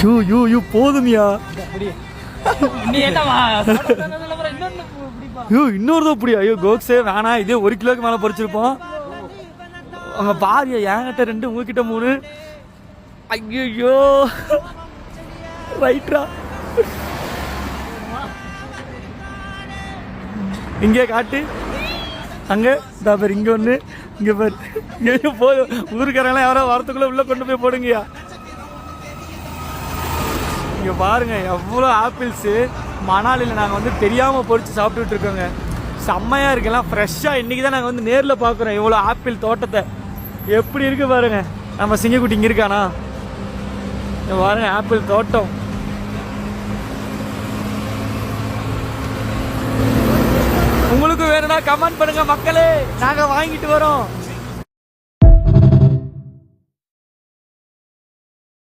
You you you போதுமியா. ஐயோ இன்னொரு அப்படியா? ஐயோ கோக்ஸே வேணாம், இதே 1 கிலோக்கு மேலே பறிச்சிருப்போம். அவங்க பாரியா, என்கிட்ட 2 உங்ககிட்ட 3. ஐயோ ரைட்ரா. இங்கே காட்டு, அங்கே இதா பேர், இங்கே ஒன்று, இங்கே பேர். ஐயோ போதும், ஊருக்காரெல்லாம் யாரோ வரத்துக்குள்ளே உள்ளே கொண்டு போய் போடுங்கய்யா. இங்கே பாருங்கள் எவ்வளோ ஆப்பிள்ஸு. மணாலியில் நாங்கள் வந்து தெரியாமல் பொறிச்சு சாப்பிட்டுட்டு இருக்கோங்க. செம்மையாக இருக்குல்லாம் ஃப்ரெஷ்ஷாக. இன்றைக்கி தான் நாங்கள் வந்து நேரில் பார்க்குறோம் இவ்வளோ ஆப்பிள் தோட்டத்தை. எப்படி இருக்குது பாருங்கள். நம்ம சிங்கக்குட்டி இங்கே இருக்கானா? பாருங்கள் ஆப்பிள் தோட்டம். உங்களுக்கு வேணும்னா கமெண்ட் பண்ணுங்க மக்களே, நாங்கள் வாங்கிட்டு வரோம்.